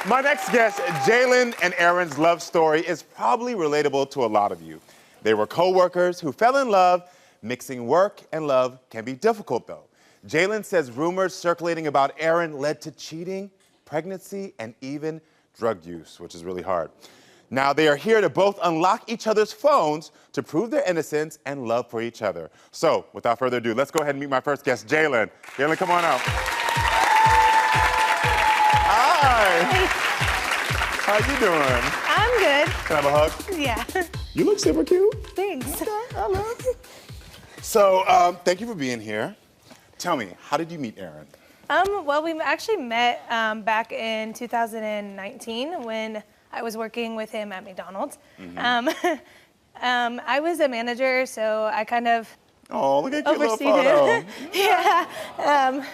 My next guest, Jaylinn and Aaron's love story is probably relatable to a lot of you. They were coworkers who fell in love. Mixing work and love can be difficult, though. Jaylinn says rumors circulating about Aaron led to cheating, pregnancy, and even drug use, which is really hard. Now, they are here to both unlock each other's phones to prove their innocence and love for each other. So, without further ado, let's go ahead and meet my first guest, Jaylinn. Jaylinn, come on out. Hi. How you doing? I'm good. Can I have a hug? Yeah. You look super cute. Thanks. Okay, I love you. So, thank you for being here. Tell me, how did you meet Aaron? Well, we actually met back in 2019 when I was working with him at McDonald's. I was a manager, so I kind of look at your little overseen photo. him. Yeah.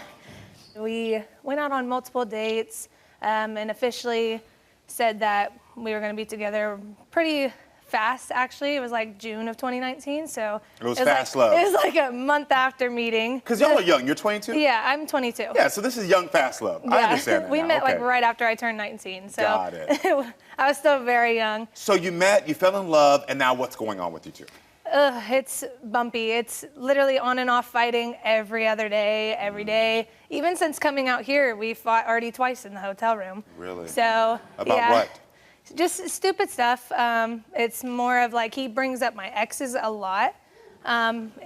We went out on multiple dates and officially said that we were going to be together pretty fast, actually. It was like June of 2019, so it was fast love. It was like a month after meeting. Because y'all are young. You're 22? Yeah, I'm 22. Yeah, so this is young fast love. Yeah. I understand that We now. met Okay. like right after I turned 19, so Got it. I was still very young. So you met, you fell in love, and now what's going on with you two? It's bumpy. It's literally on and off fighting every other day, every day. Even since coming out here, we fought already twice in the hotel room. Really? So About yeah. what? Just stupid stuff. It's more of like he brings up my exes a lot,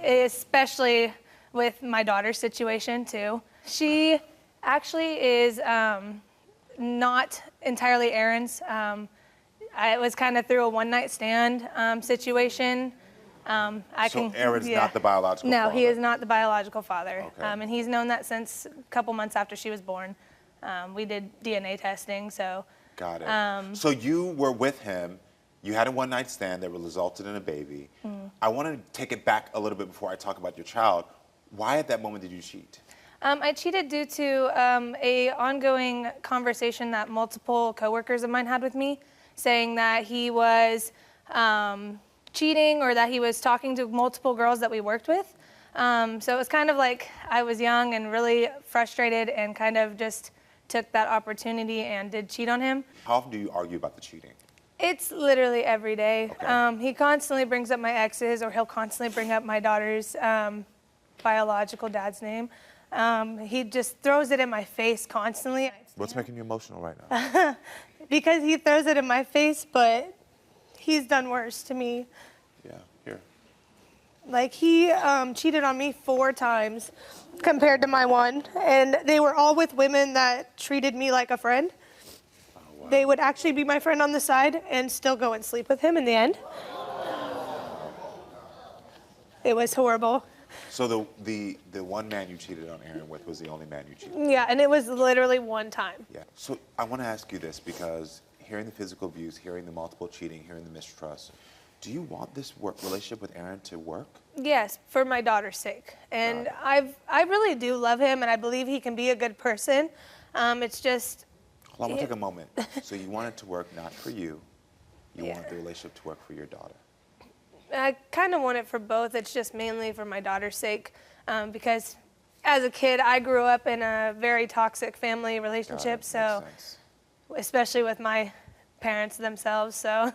especially with my daughter's situation too. She actually is not entirely Aaron's. It was kind of through a one-night stand situation. Aaron's not the biological father? No, he is not the biological father. Okay. And he's known that since a couple months after she was born. We did DNA testing, so. Got it. So you were with him, you had a one-night stand that resulted in a baby. I want to take it back a little bit before I talk about your child. Why at that moment did you cheat? I cheated due to a ongoing conversation that multiple coworkers of mine had with me, saying that he was cheating or that he was talking to multiple girls that we worked with. So it was kind of like I was young and really frustrated and kind of just took that opportunity and did cheat on him. How often do you argue about the cheating? It's literally every day. Okay. He constantly brings up my exes, or he'll constantly bring up my daughter's biological dad's name. He just throws it in my face constantly. What's making you emotional right now? Because he throws it in my face, but he's done worse to me. Yeah, here. Like he cheated on me 4 times compared to my one, and they were all with women that treated me like a friend. Oh, wow. They would actually be my friend on the side and still go and sleep with him in the end. It was horrible. So the one man you cheated on Aaron with was the only man you cheated on? Yeah, and it was literally one time. Yeah. So I want to ask you this, because hearing the physical abuse, hearing the multiple cheating, hearing the mistrust, do you want this relationship with Aaron to work? Yes, for my daughter's sake. And I really do love him, and I believe he can be a good person. It's just... Hold on, we'll take a moment. So you want it to work not for you. You want the relationship to work for your daughter. I kind of want it for both. It's just mainly for my daughter's sake. Because as a kid, I grew up in a very toxic family relationship. So, especially with my parents themselves, so...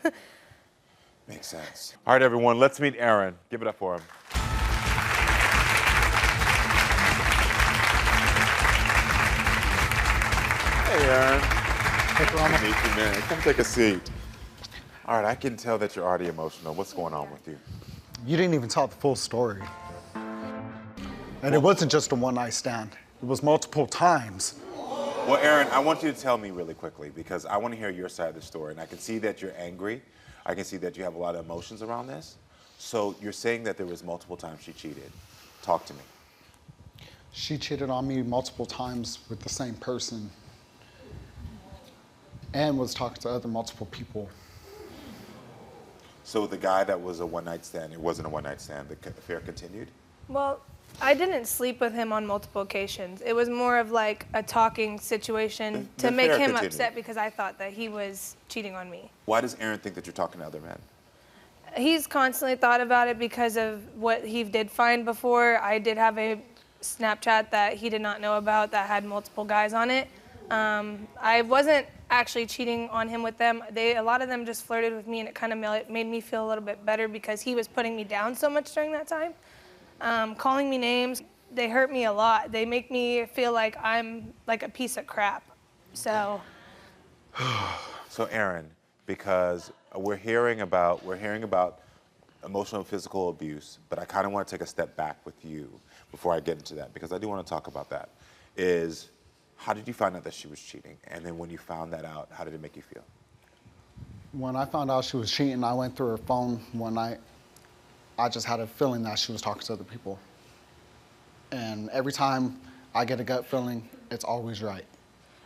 Makes sense. All right, everyone, let's meet Aaron. Give it up for him. Hey, Aaron. Hey, Karamo. Nice to meet you, man. Come take a seat. All right, I can tell that you're already emotional. What's going on with you? You didn't even tell the full story. And it wasn't just a one-night stand. It was multiple times. Well, Aaron, I want you to tell me really quickly, because I want to hear your side of the story. And I can see that you're angry. I can see that you have a lot of emotions around this. So you're saying that there was multiple times she cheated. Talk to me. She cheated on me multiple times with the same person and was talking to multiple people. So the guy that was a one-night stand, it wasn't a one-night stand, the affair continued? Well, I didn't sleep with him on multiple occasions. It was more of like a talking situation to make him upset because I thought that he was cheating on me. Why does Aaron think that you're talking to other men? He's constantly thought about it because of what he did find before. I did have a Snapchat that he did not know about that had multiple guys on it. I wasn't actually cheating on him with them. A lot of them just flirted with me, and it kind of made me feel a little bit better because he was putting me down so much during that time. Calling me names, they hurt me a lot. They make me feel like I'm like a piece of crap. So. So Aaron, because we're hearing about emotional and physical abuse, but I kind of want to take a step back with you before I get into that, because I do want to talk about that. Is how did you find out that she was cheating? And then when you found that out, how did it make you feel? When I found out she was cheating, I went through her phone one night. I just had a feeling that she was talking to other people. And every time I get a gut feeling, it's always right.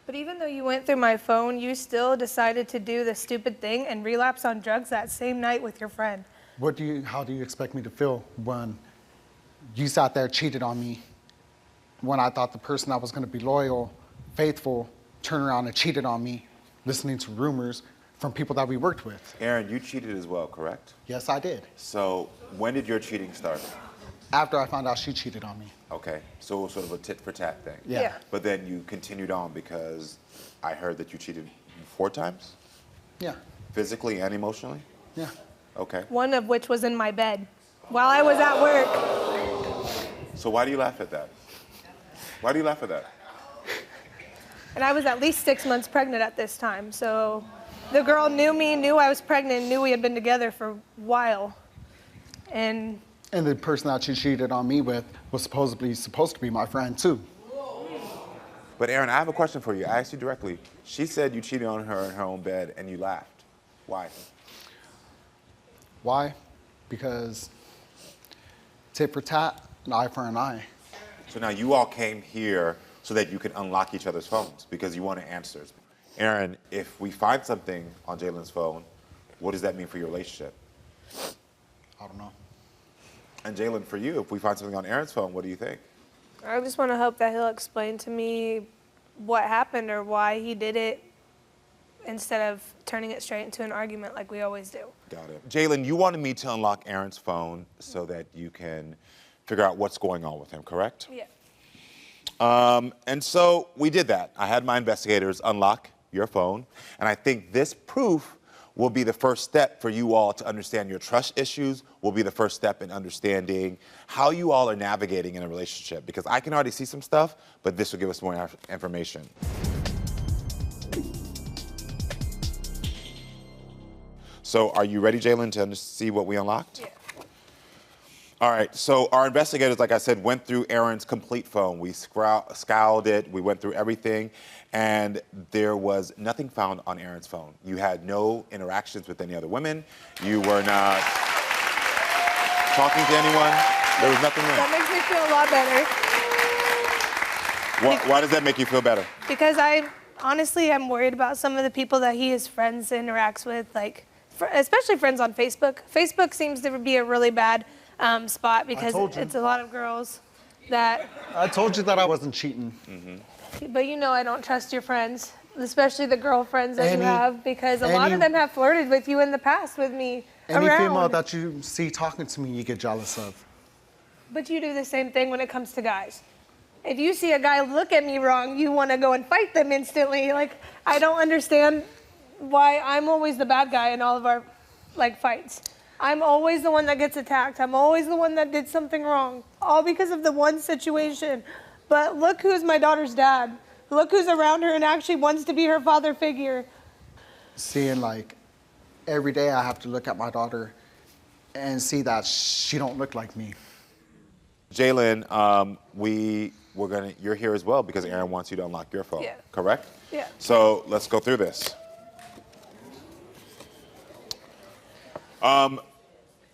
But even though you went through my phone, you still decided to do the stupid thing and relapse on drugs that same night with your friend. How do you expect me to feel when you sat there, cheated on me, when I thought the person that was going to be loyal, faithful, turned around and cheated on me, listening to rumors from people that we worked with? Aaron, you cheated as well, correct? Yes, I did. So when did your cheating start? After I found out she cheated on me. Okay, so it was sort of a tit for tat thing. Yeah. But then you continued on because I heard that you cheated 4 times? Yeah. Physically and emotionally? Yeah. Okay. One of which was in my bed while I was at work. So why do you laugh at that? Why do you laugh at that? And I was at least 6 months pregnant at this time. So the girl knew me, knew I was pregnant, knew we had been together for a while. And the person that she cheated on me with was supposed to be my friend too. But Aaron, I have a question for you. I asked you directly. She said you cheated on her in her own bed and you laughed. Why? Why? Because tit for tat, an eye for an eye. So now you all came here so that you can unlock each other's phones because you wanted answers. Aaron, if we find something on Jaylinn's phone, what does that mean for your relationship? I don't know. And Jaylinn, for you, if we find something on Aaron's phone, what do you think? I just want to hope that he'll explain to me what happened or why he did it instead of turning it straight into an argument like we always do. Got it. Jaylinn, you wanted me to unlock Aaron's phone so that you can figure out what's going on with him, correct? Yeah. And so we did that. I had my investigators unlock your phone, and I think this proof will be the first step for you all to understand your trust issues, will be the first step in understanding how you all are navigating in a relationship, because I can already see some stuff, but this will give us more information. So are you ready, Jaylinn, to see what we unlocked? Yeah. All right, so our investigators, like I said, went through Aaron's complete phone. We scoured it, we went through everything, and there was nothing found on Aaron's phone. You had no interactions with any other women. You were not talking to anyone. There was nothing there. That makes me feel a lot better. Why does that make you feel better? Because honestly, I'm worried about some of the people that he, his friends, interacts with, like, especially friends on Facebook. Facebook seems to be a really bad spot because it's a lot of girls that... I told you that I wasn't cheating. Mm-hmm. But you know I don't trust your friends, especially the girlfriends that you have, because a lot of them have flirted with you in the past with me Any around. female that you see talking to me, you get jealous of. But you do the same thing when it comes to guys. If you see a guy look at me wrong, you want to go and fight them instantly. Like, I don't understand why I'm always the bad guy in all of our, like, fights. I'm always the one that gets attacked. I'm always the one that did something wrong, all because of the one situation. But look who's my daughter's dad. Look who's around her and actually wants to be her father figure. Seeing, like, every day I have to look at my daughter and see that she don't look like me. Jaylinn, you're here as well because Aaron wants you to unlock your phone, correct? Yeah. So let's go through this.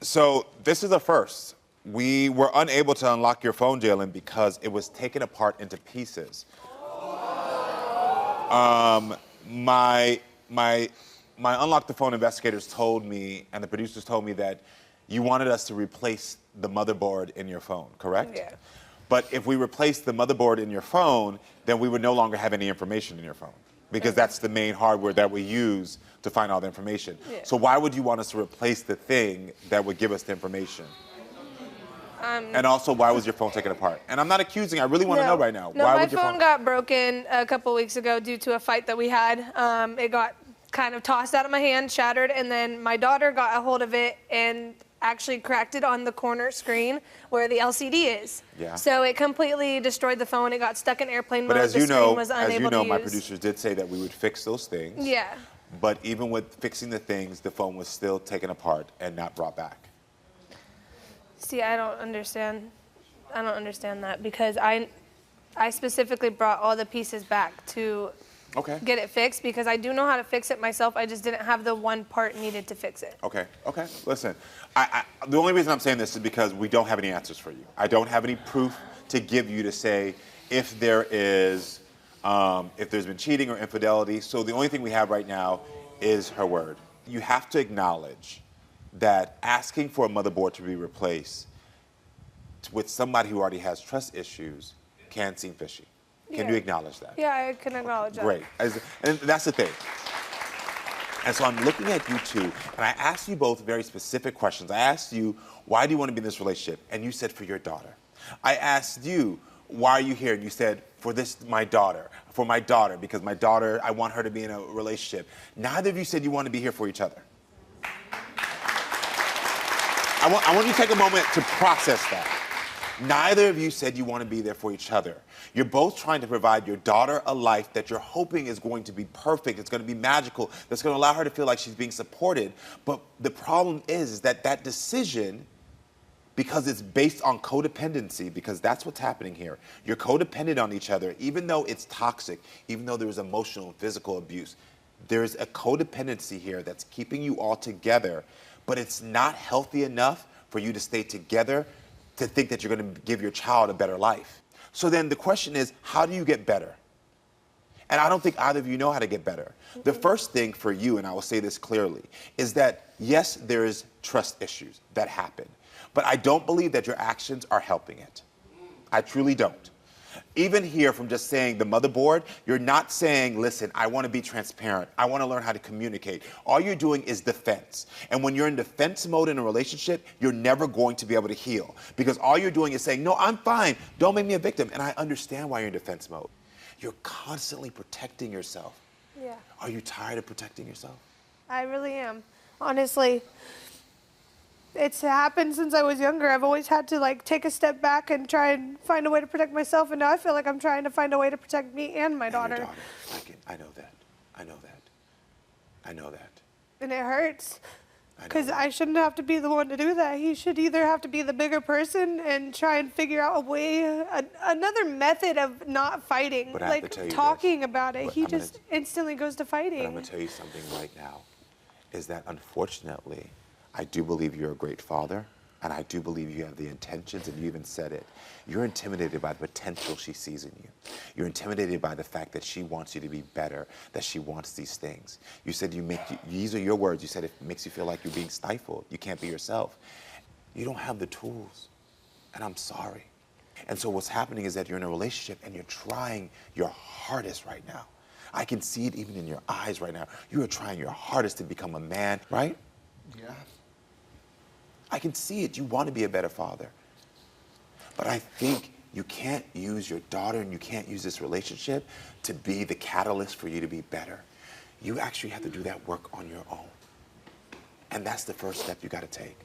So this is a first. We were unable to unlock your phone, Jaylinn, because it was taken apart into pieces. My Unlock the Phone investigators told me, and the producers told me that you wanted us to replace the motherboard in your phone, correct? Yeah. But if we replaced the motherboard in your phone, then we would no longer have any information in your phone, because that's the main hardware that we use to find all the information. Yeah. So why would you want us to replace the thing that would give us the information? And also, why was your phone taken apart? And I'm not accusing. I really want to know right now. No, why my would your phone got broken a couple weeks ago due to a fight that we had. It got kind of tossed out of my hand, shattered, and then my daughter got a hold of it and actually cracked it on the corner screen where the LCD is. Yeah. So it completely destroyed the phone. It got stuck in airplane mode. But as the you screen know, was unable to my use. producers did say that we would fix those things. Yeah. But even with fixing the things, the phone was still taken apart and not brought back. See, I don't understand that because I specifically brought all the pieces back to get it fixed because I do know how to fix it myself. I just didn't have the one part needed to fix it. Okay. Listen, the only reason I'm saying this is because we don't have any answers for you. I don't have any proof to give you to say if there's been cheating or infidelity. So the only thing we have right now is her word. You have to acknowledge that asking for a motherboard to be replaced with somebody who already has trust issues can seem fishy. Can you acknowledge that? Yeah, I can acknowledge that. Great. And that's the thing. And so I'm looking at you two, and I asked you both very specific questions. I asked you, why do you want to be in this relationship? And you said, for your daughter. I asked you, why are you here? And you said, for my daughter, because my daughter, I want her to be in a relationship. Neither of you said you want to be here for each other. I want you to take a moment to process that. Neither of you said you want to be there for each other. You're both trying to provide your daughter a life that you're hoping is going to be perfect, it's going to be magical, that's going to allow her to feel like she's being supported. But the problem is that decision, because it's based on codependency, because that's what's happening here. You're codependent on each other, even though it's toxic, even though there's emotional and physical abuse. There's a codependency here that's keeping you all together, but it's not healthy enough for you to stay together to think that you're going to give your child a better life. So then the question is, how do you get better? And I don't think either of you know how to get better. The first thing for you, and I will say this clearly, is that yes, there is trust issues that happen, but I don't believe that your actions are helping it. I truly don't. Even here from just saying the motherboard, you're not saying, listen, I want to be transparent. I want to learn how to communicate. All you're doing is defense. And when you're in defense mode in a relationship, you're never going to be able to heal. Because all you're doing is saying, no, I'm fine. Don't make me a victim. And I understand why you're in defense mode. You're constantly protecting yourself. Yeah. Are you tired of protecting yourself? I really am. Honestly. It's happened since I was younger. I've always had to take a step back and try and find a way to protect myself, and now I feel like I'm trying to find a way to protect me and my daughter. And your daughter. I know that. I know that. And it hurts. Because I shouldn't have to be the one to do that. He should either have to be the bigger person and try and figure out a way, another method of not fighting, But I have to tell you talking this. about it. But He just instantly goes to fighting. But I'm going to tell you something right now, is that unfortunately, I do believe you're a great father, and I do believe you have the intentions, and you even said it. You're intimidated by the potential she sees in you. You're intimidated by the fact that she wants you to be better, that she wants these things. You said these are your words. You said it makes you feel like you're being stifled. You can't be yourself. You don't have the tools, and I'm sorry. And so what's happening is that you're in a relationship, and you're trying your hardest right now. I can see it even in your eyes right now. You are trying your hardest to become a man, right? Yeah. I can see it. You want to be a better father. But I think you can't use your daughter and you can't use this relationship to be the catalyst for you to be better. You actually have to do that work on your own. And that's the first step you got to take.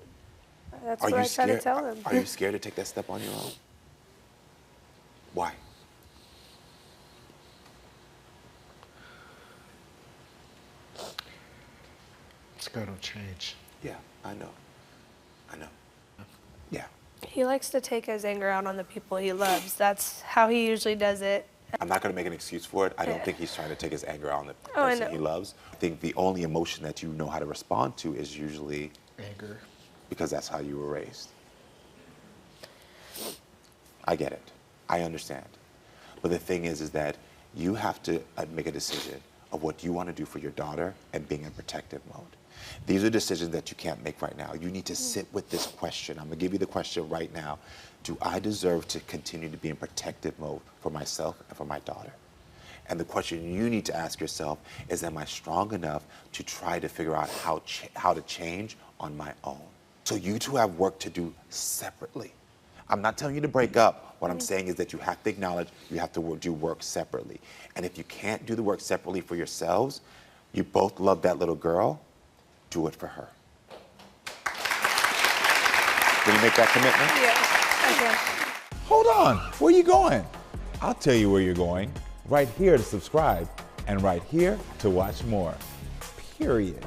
That's what I try to tell him. Are you scared to take that step on your own? Why? It's going to change. Yeah, I know. Yeah. He likes to take his anger out on the people he loves. That's how he usually does it. I'm not going to make an excuse for it. I don't think he's trying to take his anger out on the person he loves. I think the only emotion that you know how to respond to is usually anger, because that's how you were raised. I get it. I understand. But the thing is that you have to make a decision of what you want to do for your daughter and being in protective mode. These are decisions that you can't make right now. You need to sit with this question. I'm going to give you the question right now. Do I deserve to continue to be in protective mode for myself and for my daughter? And the question you need to ask yourself is, am I strong enough to try to figure out how to change on my own? So you two have work to do separately. I'm not telling you to break up. What I'm saying is that you have to acknowledge you have to do work separately. And if you can't do the work separately for yourselves, you both love that little girl, do it for her. Will you make that commitment? Yes, I can. Hold on, where are you going? I'll tell you where you're going. Right here to subscribe and right here to watch more. Period.